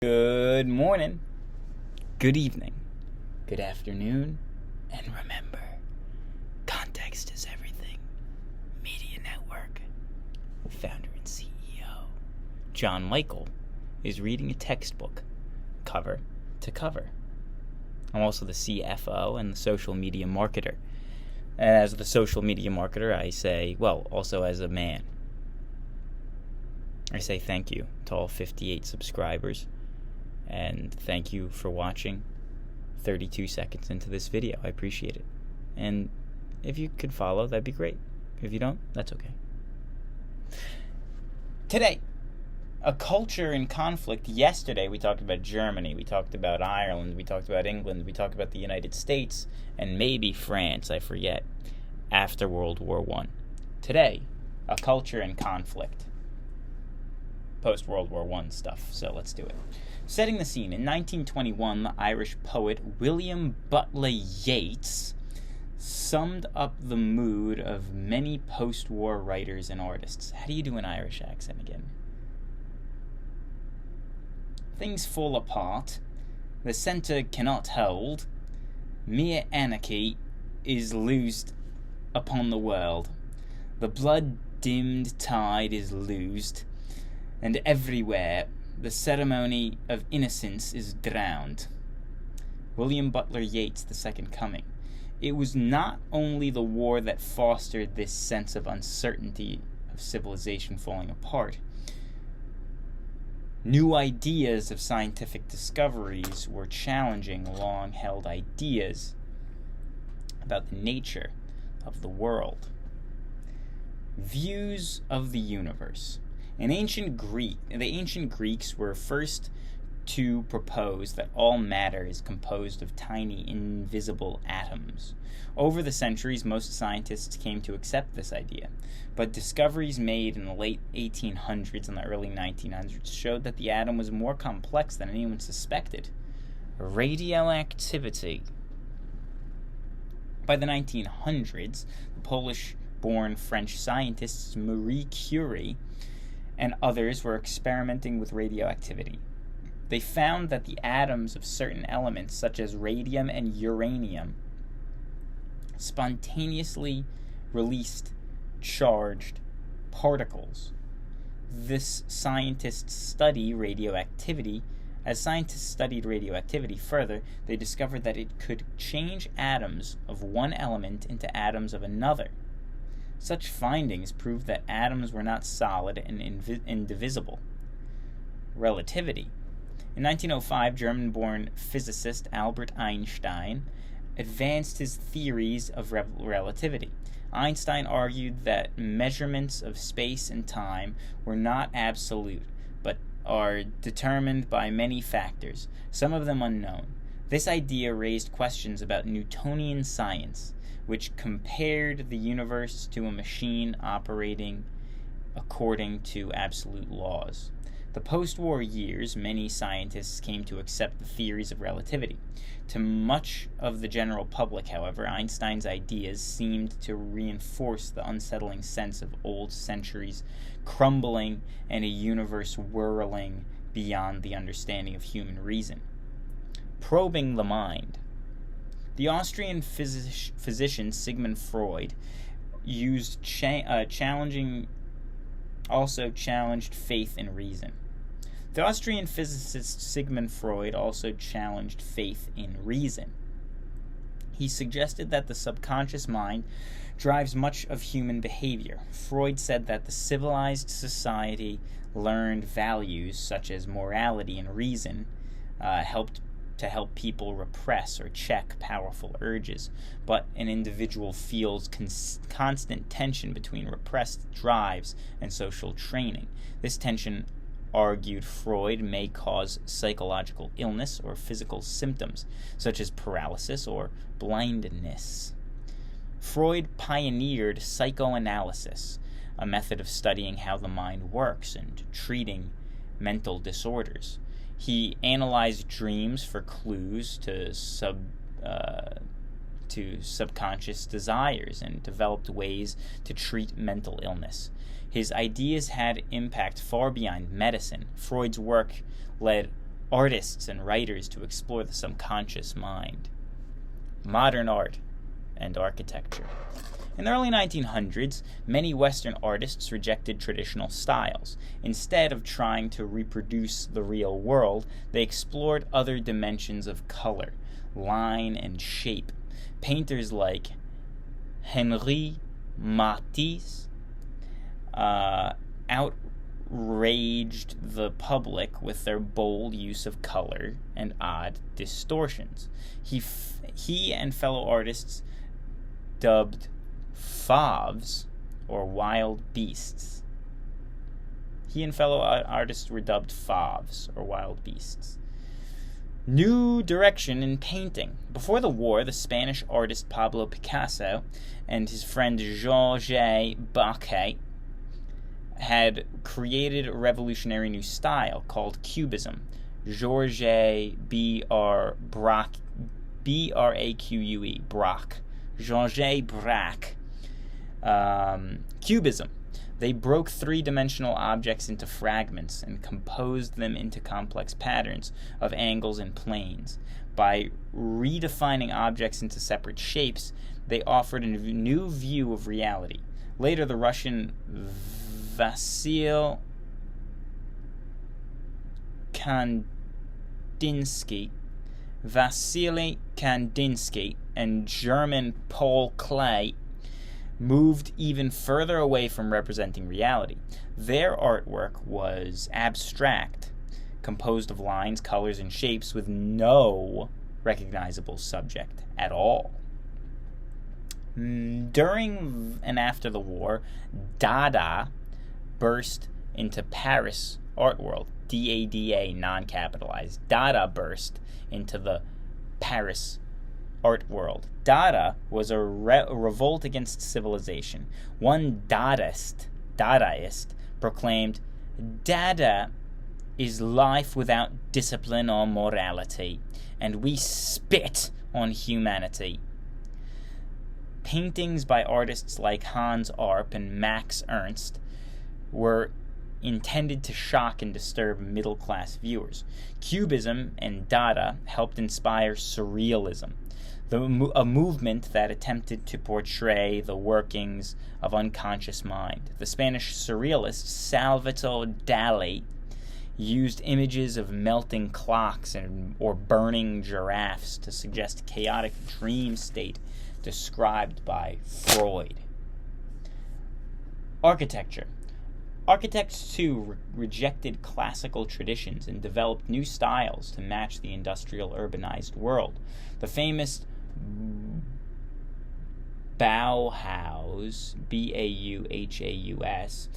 Good morning, good evening, good afternoon, and remember, context is everything. Media Network, founder and CEO, John Michael, is reading a textbook, cover to cover. I'm also the CFO and the social media marketer. And as the social media marketer, I say, also as a man, I say thank you to all 58 subscribers. And thank you for watching 32 seconds into this video. I appreciate it. And if you could follow, that'd be great. If you don't, that's okay. Today, a culture in conflict. Yesterday, we talked about Germany. We talked about Ireland. We talked about England. We talked about the United States. And maybe France, I forget, after World War I. Today, a culture in conflict. Post-World War I stuff. So let's do it. Setting the scene, in 1921, the Irish poet William Butler Yates summed up the mood of many post-war writers and artists. How do you do an Irish accent again? Things fall apart. The centre cannot hold. Mere anarchy is loosed upon the world. The blood-dimmed tide is loosed, and everywhere the ceremony of innocence is drowned. William Butler Yeats, The Second Coming. It was not only the war that fostered this sense of uncertainty of civilization falling apart. New ideas of scientific discoveries were challenging long-held ideas about the nature of the world. Views of the universe. The ancient Greeks were first to propose that all matter is composed of tiny, invisible atoms. Over the centuries, most scientists came to accept this idea, but discoveries made in the late 1800s and the early 1900s showed that the atom was more complex than anyone suspected. Radioactivity. By the 1900s, the Polish-born French scientists Marie Curie and others were experimenting with radioactivity. They found that the atoms of certain elements, such as radium and uranium, spontaneously released charged particles. As scientists studied radioactivity further, they discovered that it could change atoms of one element into atoms of another. Such findings proved that atoms were not solid and indivisible. Relativity. In 1905, German-born physicist Albert Einstein advanced his theories of relativity. Einstein argued that measurements of space and time were not absolute, but are determined by many factors, some of them unknown. This idea raised questions about Newtonian science, which compared the universe to a machine operating according to absolute laws. The post-war years, many scientists came to accept the theories of relativity. To much of the general public, however, Einstein's ideas seemed to reinforce the unsettling sense of old centuries crumbling and a universe whirling beyond the understanding of human reason. Probing the mind. The Austrian physician Sigmund Freud also challenged faith in reason. The Austrian physicist Sigmund Freud also challenged faith in reason. He suggested that the subconscious mind drives much of human behavior. Freud said that the civilized society learned values such as morality and reason help people repress or check powerful urges, but an individual feels constant tension between repressed drives and social training. This tension, argued Freud, may cause psychological illness or physical symptoms, such as paralysis or blindness. Freud pioneered psychoanalysis, a method of studying how the mind works and treating mental disorders. He analyzed dreams for clues to subconscious desires and developed ways to treat mental illness. His ideas had impact far beyond medicine. Freud's work led artists and writers to explore the subconscious mind. Modern art and architecture. In the early 1900s, many Western artists rejected traditional styles. Instead of trying to reproduce the real world, they explored other dimensions of color, line, and shape. Painters like Henri Matisse outraged the public with their bold use of color and odd distortions. He and fellow artists dubbed fauves, or wild beasts. He and fellow artists were dubbed fauves, or wild beasts. New direction in painting. Before the war, the Spanish artist Pablo Picasso and his friend Georges Braque had created a revolutionary new style called Cubism. Georges Braque, B-R-A-Q-U-E, Braque. Georges Braque. Cubism. They broke three-dimensional objects into fragments and composed them into complex patterns of angles and planes. By redefining objects into separate shapes, they offered a new view of reality. Later, the Russian Vasily Kandinsky and German Paul Klee moved even further away from representing reality. Their artwork was abstract, composed of lines, colors, and shapes with no recognizable subject at all. During and after the war, Dada burst into Paris art world. D-A-D-A, non-capitalized. Dada burst into the Paris art world. Dada was a revolt against civilization. One Dadaist proclaimed, "Dada is life without discipline or morality, and we spit on humanity." Paintings by artists like Hans Arp and Max Ernst were intended to shock and disturb middle-class viewers. Cubism and Dada helped inspire Surrealism, a movement that attempted to portray the workings of unconscious mind. The Spanish surrealist Salvador Dali used images of melting clocks or burning giraffes to suggest a chaotic dream state described by Freud. Architecture. Architects, too, rejected classical traditions and developed new styles to match the industrial urbanized world. The famous Bauhaus, B-A-U-H-A-U-S,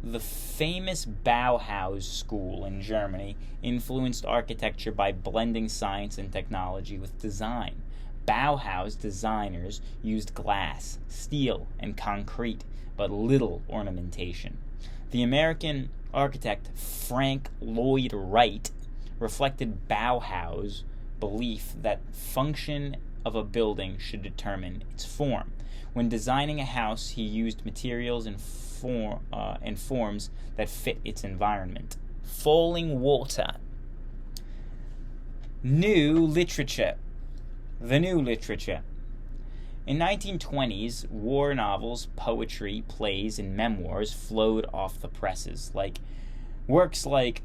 the famous Bauhaus school in Germany influenced architecture by blending science and technology with design. Bauhaus designers used glass, steel, and concrete, but little ornamentation. The American architect Frank Lloyd Wright reflected Bauhaus' belief that function of a building should determine its form. When designing a house, he used materials and forms that fit its environment. Falling water. New literature. The new literature. In 1920s, war novels, poetry, plays, and memoirs flowed off the presses. Works like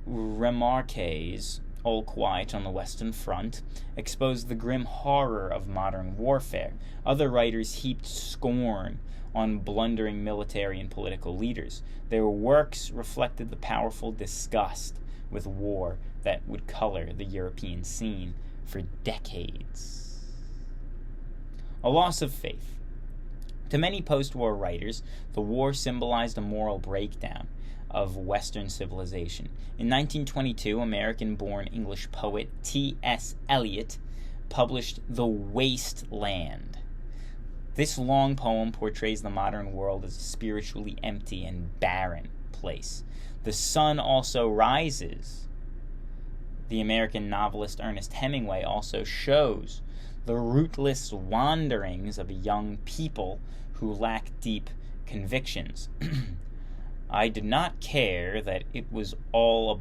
Remarque's All Quiet on the Western Front exposed the grim horror of modern warfare. Other writers heaped scorn on blundering military and political leaders. Their works reflected the powerful disgust with war that would color the European scene for decades. A loss of faith. To many post-war writers, the war symbolized a moral breakdown of Western civilization. In 1922, American-born English poet T.S. Eliot published The Waste Land. This long poem portrays the modern world as a spiritually empty and barren place. The sun also rises. The American novelist Ernest Hemingway also shows the rootless wanderings of a young people who lack deep convictions. I did not care what it was all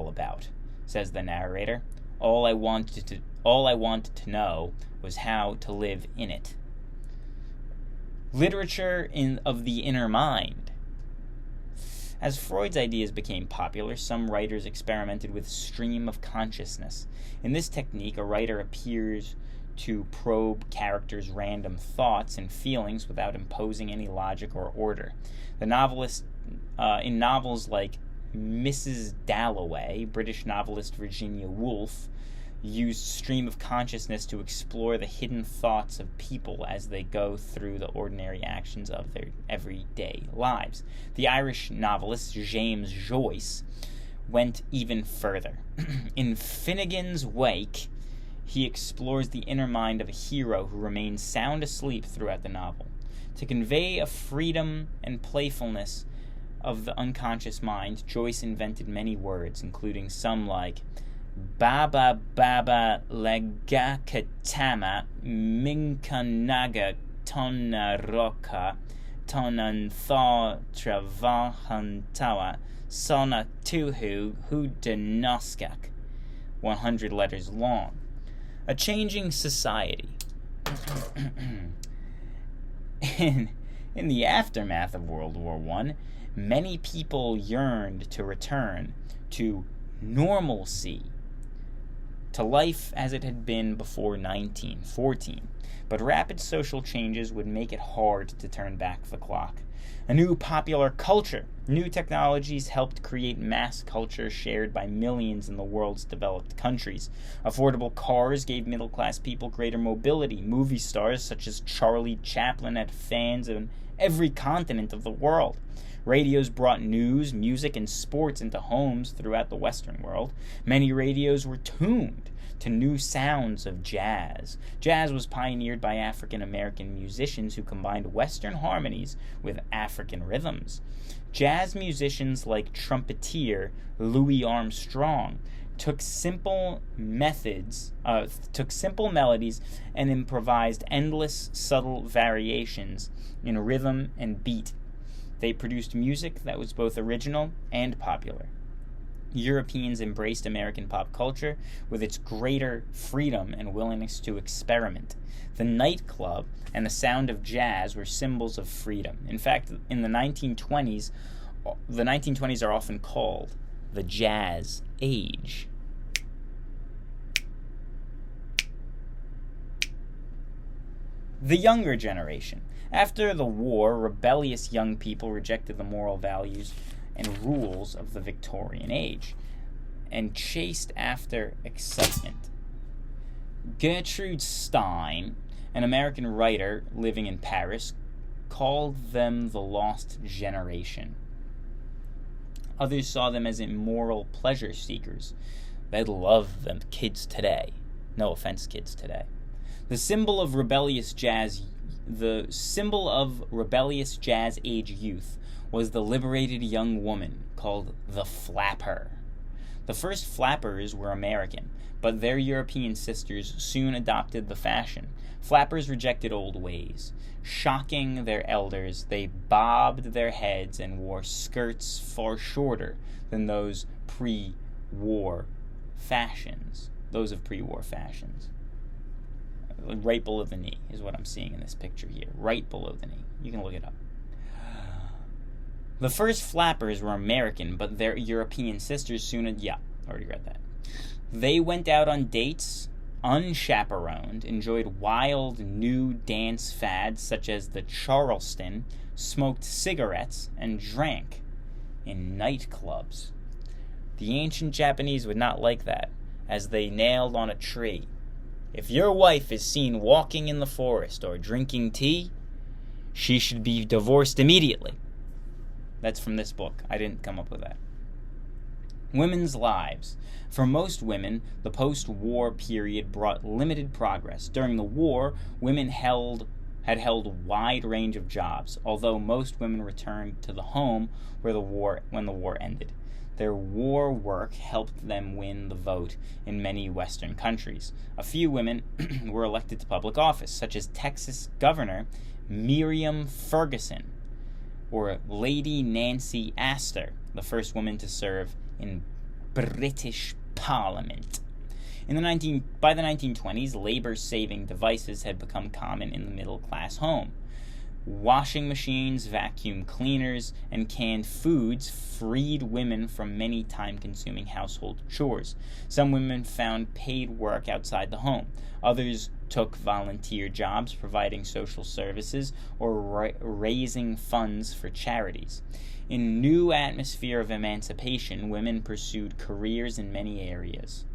about, says the narrator. All I wanted to know was how to live in it. Literature of the inner mind. As Freud's ideas became popular, some writers experimented with stream of consciousness. In this technique, a writer appears to probe characters' random thoughts and feelings without imposing any logic or order. The novelist, in novels like Mrs. Dalloway, British novelist Virginia Woolf used stream of consciousness to explore the hidden thoughts of people as they go through the ordinary actions of their everyday lives. The Irish novelist James Joyce went even further. In Finnegan's Wake, he explores the inner mind of a hero who remains sound asleep throughout the novel. To convey a freedom and playfulness of the unconscious mind, Joyce invented many words, including some like Baba Baba Legakatama Minkanaga Tonaroka Tonantha Travahantawa Sona Tuhu Hudanoskak, 100 letters long. A changing society. In the aftermath of World War I, many people yearned to return to normalcy, to life as it had been before 1914. But rapid social changes would make it hard to turn back the clock. A new popular culture, new technologies helped create mass culture shared by millions in the world's developed countries. Affordable cars gave middle-class people greater mobility. Movie stars such as Charlie Chaplin had fans in every continent of the world. Radios brought news, music, and sports into homes throughout the Western world. Many radios were tuned to new sounds of jazz. Jazz was pioneered by African-American musicians who combined Western harmonies with African rhythms. Jazz musicians like trumpeter Louis Armstrong took simple melodies and improvised endless, subtle variations in rhythm and beat. They produced music that was both original and popular. Europeans embraced American pop culture with its greater freedom and willingness to experiment. The nightclub and the sound of jazz were symbols of freedom. In fact, in the 1920s are often called the Jazz Age. The younger generation. After the war, rebellious young people rejected the moral values and rules of the Victorian age and chased after excitement. Gertrude Stein, an American writer living in Paris, called them the lost generation. Others saw them as immoral pleasure seekers. They'd love them kids today. No offense, kids today. The symbol of rebellious jazz age youth was the liberated young woman called the flapper. The first flappers were American, but their European sisters soon adopted the fashion. Flappers rejected old ways. Shocking their elders, they bobbed their heads and wore skirts far shorter than those pre-war fashions. Right below the knee is what I'm seeing in this picture here. Right below the knee. You can look it up. The first flappers were American, but their European sisters soon already read that. They went out on dates, unchaperoned, enjoyed wild new dance fads such as the Charleston, smoked cigarettes, and drank in nightclubs. The ancient Japanese would not like that, as they nailed on a tree, "If your wife is seen walking in the forest or drinking tea, she should be divorced immediately." That's from this book. I didn't come up with that. Women's lives. For most women, the post-war period brought limited progress. During the war, women had held a wide range of jobs, although most women returned to the home when the war ended. Their war work helped them win the vote in many Western countries. A few women were elected to public office, such as Texas Governor Miriam Ferguson or Lady Nancy Astor, the first woman to serve in British Parliament. By the 1920s, labor-saving devices had become common in the middle-class home. Washing machines, vacuum cleaners, and canned foods freed women from many time-consuming household chores. Some women found paid work outside the home. Others took volunteer jobs providing social services or raising funds for charities. In a new atmosphere of emancipation, women pursued careers in many arenas.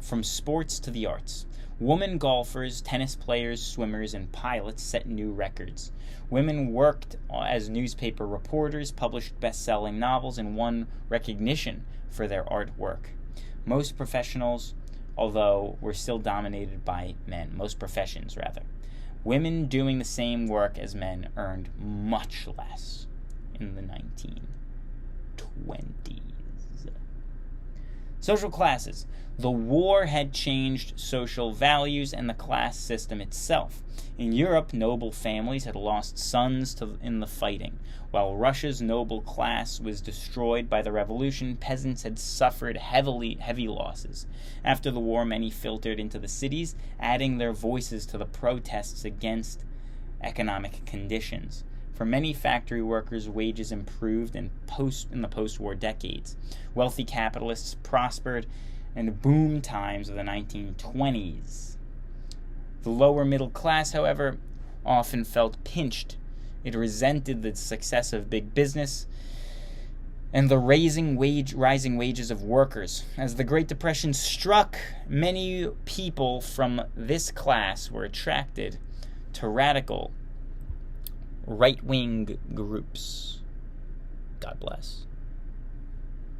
From sports to the arts. Women golfers, tennis players, swimmers, and pilots set new records. Women worked as newspaper reporters, published best-selling novels, and won recognition for their artwork. Most professions, were still dominated by men. Women doing the same work as men earned much less in the 1920s. Social classes. The war had changed social values and the class system itself. In Europe, noble families had lost sons in the fighting. While Russia's noble class was destroyed by the revolution, peasants had suffered heavy losses. After the war, many filtered into the cities, adding their voices to the protests against economic conditions. For many factory workers, wages improved in the post-war decades. Wealthy capitalists prospered in the boom times of the 1920s. The lower middle class, however, often felt pinched. It resented the success of big business and the rising wages of workers. As the Great Depression struck, many people from this class were attracted to radical right-wing groups. God bless.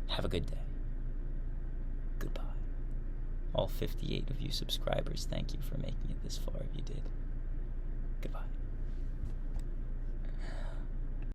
Have a good day. Goodbye. All 58 of you subscribers, thank you for making it this far if you did.